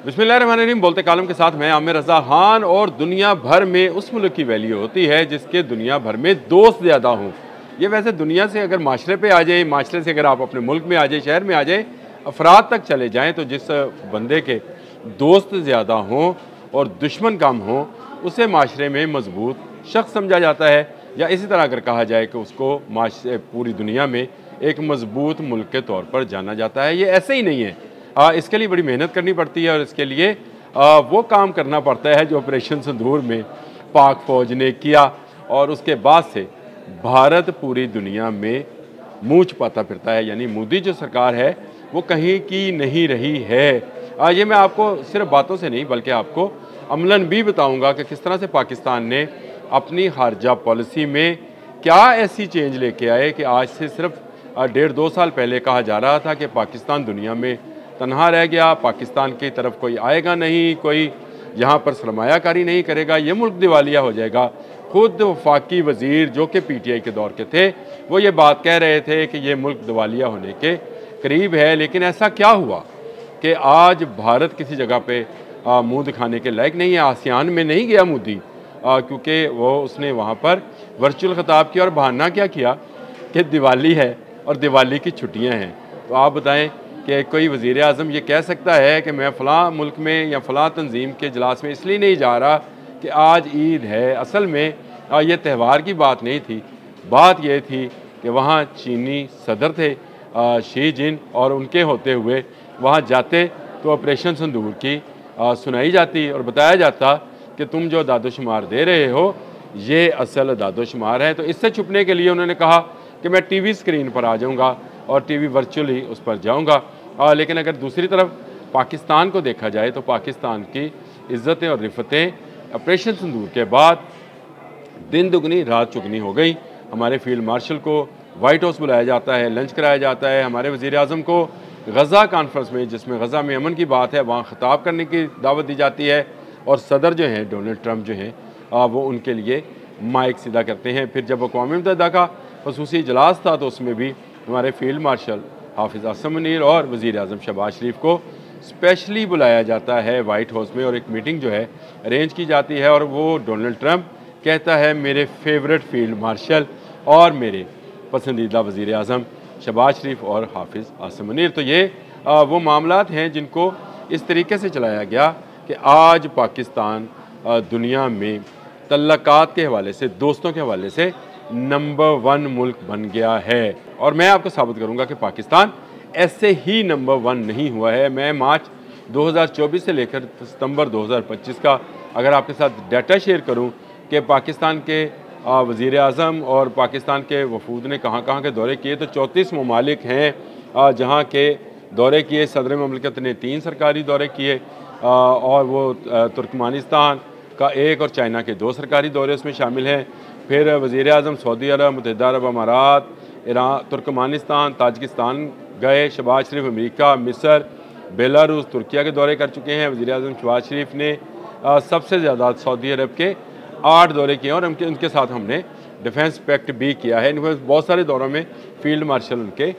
बिस्मिल्लाहिर्रहमानिर्रहीम। बोलते कालम के साथ मैं आमिर रज़ा खान। और दुनिया भर में उस मुल्क की वैल्यू होती है जिसके दुनिया भर में दोस्त ज़्यादा हों। ये वैसे दुनिया से अगर माशरे पे आ जाए, माशरे से अगर आप अपने मुल्क में आ जाए, शहर में आ जाए, अफराद तक चले जाएँ, तो जिस बंदे के दोस्त ज़्यादा हों और दुश्मन कम हों उसे माशरे में मजबूत शख्स समझा जाता है। या इसी तरह अगर कहा जाए कि उसको पूरी दुनिया में एक मजबूत मुल्क के तौर पर जाना जाता है। ये ऐसे ही नहीं है, इसके लिए बड़ी मेहनत करनी पड़ती है और इसके लिए वो काम करना पड़ता है जो ऑपरेशन सिंदूर में पाक फ़ौज ने किया। और उसके बाद से भारत पूरी दुनिया में मुँह छुपाता फिरता है। यानी मोदी जो सरकार है वो कहीं की नहीं रही है। ये मैं आपको सिर्फ बातों से नहीं बल्कि आपको अमलन भी बताऊंगा कि किस तरह से पाकिस्तान ने अपनी खारजा पॉलिसी में क्या ऐसी चेंज लेके आए कि आज से सिर्फ 1.5-2 साल पहले कहा जा रहा था कि पाकिस्तान दुनिया में तन्हा रह गया, पाकिस्तान की तरफ कोई आएगा नहीं, कोई यहाँ पर सरमायाकारी नहीं करेगा, ये मुल्क दिवालिया हो जाएगा। खुद वफाकी वज़ीर जो कि PTI के दौर के थे वो ये बात कह रहे थे कि ये मुल्क दिवालिया होने के करीब है। लेकिन ऐसा क्या हुआ कि आज भारत किसी जगह पे मुँह दिखाने के लायक नहीं है। आसियान में नहीं गया मोदी क्योंकि वो उसने वहाँ पर वर्चुअल ख़िताब किया और बहाना क्या किया कि दिवाली है और दिवाली की छुट्टियाँ हैं। तो आप बताएं कि कोई वज़ीर आज़म ये कह सकता है कि मैं फ़लाँ मुल्क में या फ़लाँ तंजीम के इजलास में इसलिए नहीं जा रहा कि आज ईद है। असल में ये त्यौहार की बात नहीं थी, बात ये थी कि वहाँ चीनी सदर थे शी जिन, और उनके होते हुए वहाँ जाते तो ऑपरेशन सिंदूर की सुनाई जाती और बताया जाता कि तुम जो दादोशुमार दे रहे हो ये असल दादोशुमार है। तो इससे छुपने के लिए उन्होंने कहा कि मैं TV स्क्रीन पर आ जाऊँगा और TV वर्चुअली उस पर जाऊँगा। लेकिन अगर दूसरी तरफ पाकिस्तान को देखा जाए तो पाकिस्तान की इज़्ज़तें और रिफ़तें ऑपरेशन सिंदूर के बाद दिन दुगनी रात चुगनी हो गई। हमारे फील्ड मार्शल को वाइट हाउस बुलाया जाता है, लंच कराया जाता है। हमारे वज़ीर आज़म को गज़ा कॉन्फ्रेंस में, जिसमें गज़ा में अमन की बात है, वहाँ ख़िताब करने की दावत दी जाती है। और सदर जो हैं डोनाल्ड ट्रंप जो हैं वो उनके लिए माइक सीधा करते हैं। फिर जब अक़वाम मुत्तहिदा का ख़ुसूसी इजलास था तो उसमें भी हमारे फील्ड मार्शल हाफिज़ आसिम मुनीर और वज़ीर आज़म शहबाज शरीफ को स्पेशली बुलाया जाता है वाइट हाउस में और एक मीटिंग जो है अरेंज की जाती है। और वो डोनाल्ड ट्रंप कहता है मेरे फेवरेट फील्ड मार्शल और मेरे पसंदीदा वज़ीर आज़म शहबाज शरीफ और हाफिज़ आसिम मुनीर। तो ये वो मामलात हैं जिनको इस तरीके से चलाया गया कि आज पाकिस्तान दुनिया में तल्लकात के हवाले से, दोस्तों के हवाले से नंबर 1 मुल्क बन गया है। और मैं आपको साबित करूंगा कि पाकिस्तान ऐसे ही नंबर 1 नहीं हुआ है। मैं मार्च 2024 से लेकर सितंबर 2025 का अगर आपके साथ डाटा शेयर करूं कि पाकिस्तान के वज़ीर आज़म और पाकिस्तान के वफूद ने कहाँ कहाँ के दौरे किए, तो 34 ममालिक हैं जहाँ के दौरे किए। सदर ममलिकत ने 3 सरकारी दौरे किए और वो तुर्कमानिस्तान का 1 और चाइना के 2 सरकारी दौरे उसमें शामिल हैं। फिर वज़ीर आज़म सऊदी अरब, मुत्तहिदा अरब अमारात, ईरान, तुर्कमानिस्तान, ताजिकिस्तान गए। शहबाज शरीफ अमेरिका, मिस्र, बेलारूस, तुर्किया के दौरे कर चुके हैं। वज़ीर आज़म शहबाज शरीफ ने सबसे ज़्यादा सऊदी अरब के 8 दौरे किए और उनके साथ हमने डिफेंस पैक्ट भी किया है। बहुत सारे दौरों में फील्ड मार्शल उनके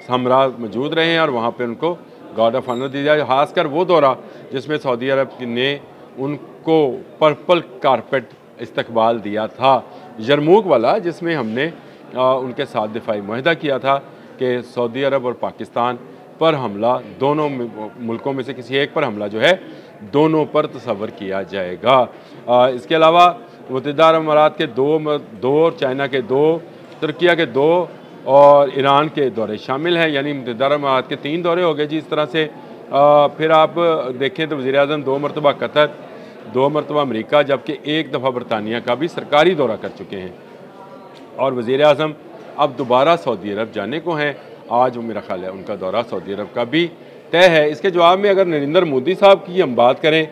हमरा मौजूद रहे हैं और वहाँ पर उनको गार्ड ऑफ ऑनर दिया। खासकर वो दौरा जिसमें सऊदी अरब ने उनको पर्पल कारपेट इस्तकबाल दिया था, यरमूक वाला, जिसमें हमने उनके साथ दिफाई मुआहदा किया था कि सऊदी अरब और पाकिस्तान पर हमला, दोनों मुल्कों में से किसी एक पर हमला जो है दोनों पर तसव्वुर किया जाएगा। इसके अलावा मुत्तहिदा अरब अमारात के 2 और चाइना के 2, तुर्किया के 2 और ईरान के दौरे शामिल हैं। यानी मुत्तहिदा अरब अमारात के 3 दौरे हो गए जी। इस तरह से फिर आप देखें तो वज़ीर आज़म 2 मरतबा कतर, 2 मरतबा अमरीका, जबकि 1 दफ़ा बरतानिया का भी सरकारी दौरा कर चुके हैं। और वज़ीर आज़म अब दोबारा सऊदी अरब जाने को हैं। आज वो मेरा ख्याल है उनका दौरा सऊदी अरब का भी तय है। इसके जवाब में अगर नरेंद्र मोदी साहब की हम बात करें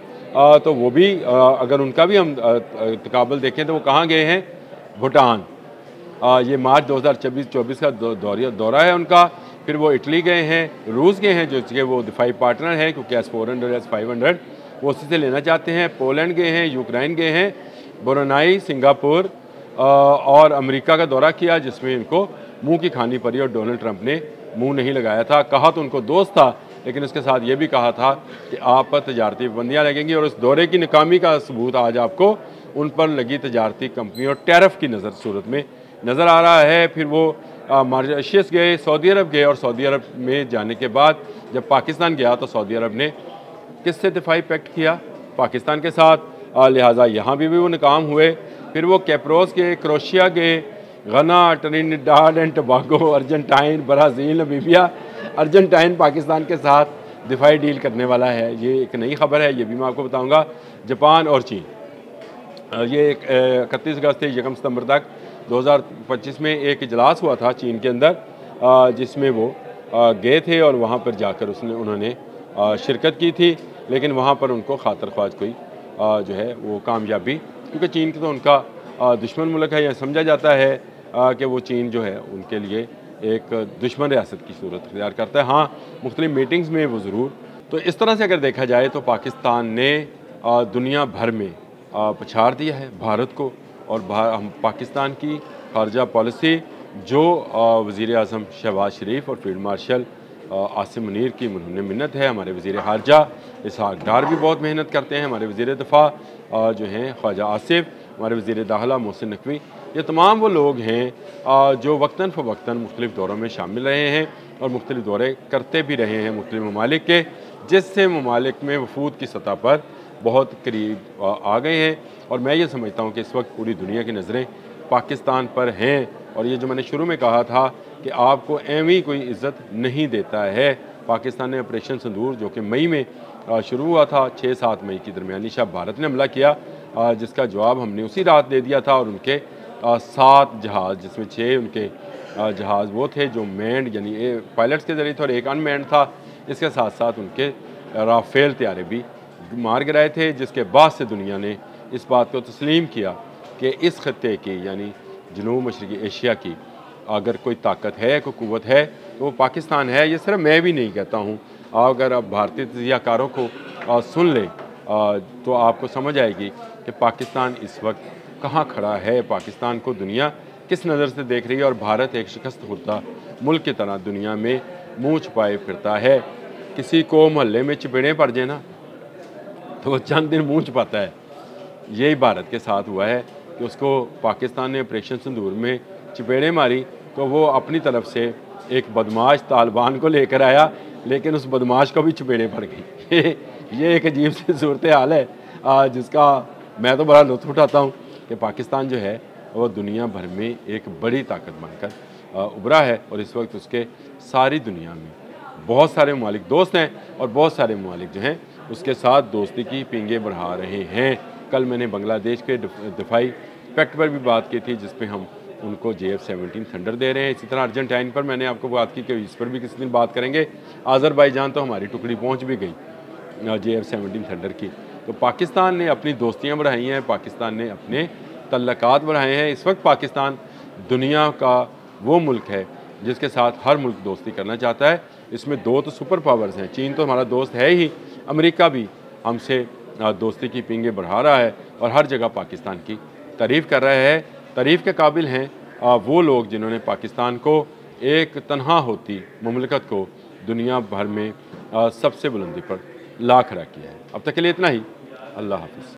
तो वो भी अगर उनका भी हम तकाबल देखें तो वो कहाँ गए हैं, भूटान। ये मार्च 2024 का दौरा है उनका। फिर वो इटली गए हैं, रूस गए हैं जो कि वो दिफाई पार्टनर हैं क्योंकि S-400 S-500 वो उसी से लेना चाहते हैं। पोलैंड गए हैं, यूक्रेन गए हैं, ब्रुनाई, सिंगापुर और अमेरिका का दौरा किया जिसमें इनको मुंह की खानी पड़ी और डोनाल्ड ट्रंप ने मुंह नहीं लगाया था। कहा तो उनको दोस्त था लेकिन उसके साथ ये भी कहा था कि आप पर तजारती पाबंदियाँ लगेंगी और उस दौरे की नाकामी का सबूत आज आपको उन पर लगी तजारती कंपनियों और टैरिफ की सूरत में नज़र आ रहा है। फिर वो मॉरिशस गए, सऊदी अरब गए और सऊदी अरब में जाने के बाद जब पाकिस्तान गया तो सऊदी अरब ने किससे दिफाई पैक्ट किया? पाकिस्तान के साथ। लिहाजा यहाँ भी वो नाकाम हुए। फिर वो कैप्रोस गए, क्रोशिया गए, घना, Trinidad and Tobago, Argentine, Brazil, Namibia. Argentine Pakistan के साथ दिफाई डील करने वाला है, ये एक नई खबर है, ये भी मैं आपको बताऊँगा। जापान और चीन, ये 31 अगस्त से 1 सितंबर तक 2025 में एक इजलास हुआ था चीन के अंदर, जिसमें वो गए थे और वहाँ पर जाकर उन्होंने शिरकत की थी, लेकिन वहाँ पर उनको खातर ख्वाज कोई जो है वो कामयाबी, क्योंकि चीन की तो उनका दुश्मन मुल्क है, यह समझा जाता है कि वो चीन जो है उनके लिए एक दुश्मन रियासत की सूरत अख्तियार करता है। हाँ, मुख्तलिफ मीटिंग्स में वो ज़रूर। तो इस तरह से अगर देखा जाए तो पाकिस्तान ने दुनिया भर में पछाड़ दिया है भारत को, और हम पाकिस्तान की खारजा पॉलिसी जो वज़ीर आज़म शहबाज शरीफ और फील्ड मार्शल आसिम मुनीर की उन्होंने मिन्नत है। हमारे वज़ीर ख़ारजा इसहाक़ डार भी बहुत मेहनत करते हैं, हमारे वज़ीर दिफ़ा जो हैं ख्वाजा आसिफ, हमारे वज़ीर दाखिला मोहसिन नकवी, ये तमाम वो लोग हैं जो वक्तन फ़वक्तन मुख्तलिफ़ दौरों में शामिल रहे हैं और मुख्तलिफ़ दौरे करते भी रहे हैं मुख्तलिफ़ ममालिक के, जिससे ममालिक में वफूद की सतह पर बहुत करीब आ गए हैं। और मैं ये समझता हूँ कि इस वक्त पूरी दुनिया की नज़रें पाकिस्तान पर हैं। और ये जो मैंने शुरू में कहा था कि आपको एवं कोई इज़्ज़त नहीं देता है। पाकिस्तान ने ऑपरेशन सिंदूर जो कि मई में शुरू हुआ था, 6-7 मई की दरमियानी शब भारत ने हमला किया, जिसका जवाब हमने उसी रात दे दिया था। और उनके 7 जहाज़, जिसमें 6 उनके जहाज़ वो थे जो मैंड यानी पायलट्स के ज़रिए थे और एक अनमैंड था। इसके साथ साथ उनके राफेल तैयारे भी मार गिराए थे, जिसके बाद से दुनिया ने इस बात को तस्लीम किया कि इस खत्ते की यानी जनूब मशरक़ी एशिया की अगर कोई ताकत है, कोई क़ुव्वत है तो वो पाकिस्तान है। ये सिर्फ मैं भी नहीं कहता हूँ, अगर आप भारतीय तजियाकारों को सुन लें तो आपको समझ आएगी कि पाकिस्तान इस वक्त कहाँ खड़ा है, पाकिस्तान को दुनिया किस नज़र से देख रही है। और भारत एक शिकस्त खुर्दा मुल्क की तरह दुनिया में मुँह छुपाए फिरता है। किसी को मोहल्ले में चपेड़ें पड़ जाए ना तो वो चंद दिन मुँह छुपाता है। यही भारत के साथ हुआ है कि उसको पाकिस्तान ने ऑपरेशन सिंदूर में चपेड़ें मारी तो वो अपनी तरफ से एक बदमाश तालिबान को लेकर आया, लेकिन उस बदमाश को भी चपेड़ें पड़ गई। ये एक अजीब सी सूरत हाल है जिसका मैं तो बड़ा लुत्फ़ उठाता हूँ कि पाकिस्तान जो है वो दुनिया भर में एक बड़ी ताकत बनकर उभरा है। और इस वक्त उसके सारी दुनिया में बहुत सारे ममालिक दोस्त हैं और बहुत सारे ममालिक जो हैं उसके साथ दोस्ती की पींगे बढ़ा रहे हैं। कल मैंने बांग्लादेश के दिफाई पैक्ट पर भी बात की थी, जिस पे हम उनको JF-17 थंडर दे रहे हैं। इसी तरह अर्जेंटाइन पर मैंने आपको बात की कि इस पर भी किसी दिन बात करेंगे। आज़रबाईजान तो हमारी टुकड़ी पहुंच भी गई JF-17 थंडर की। तो पाकिस्तान ने अपनी दोस्तियां बढ़ाई हैं, पाकिस्तान ने अपने तल्लकात बढ़ाए हैं। इस वक्त पाकिस्तान दुनिया का वो मुल्क है जिसके साथ हर मुल्क दोस्ती करना चाहता है। इसमें 2 तो सुपर पावर्स हैं, चीन तो हमारा दोस्त है ही, अमेरिका भी हमसे दोस्ती की पींगे बढ़ा रहा है और हर जगह पाकिस्तान की तारीफ़ कर रहा है। तारीफ़ के काबिल हैं वो लोग जिन्होंने पाकिस्तान को एक तन्हा होती मुमलिकत को दुनिया भर में सबसे बुलंदी पर ला खड़ा किया है। अब तक के लिए इतना ही। अल्लाह हाफ़िज़।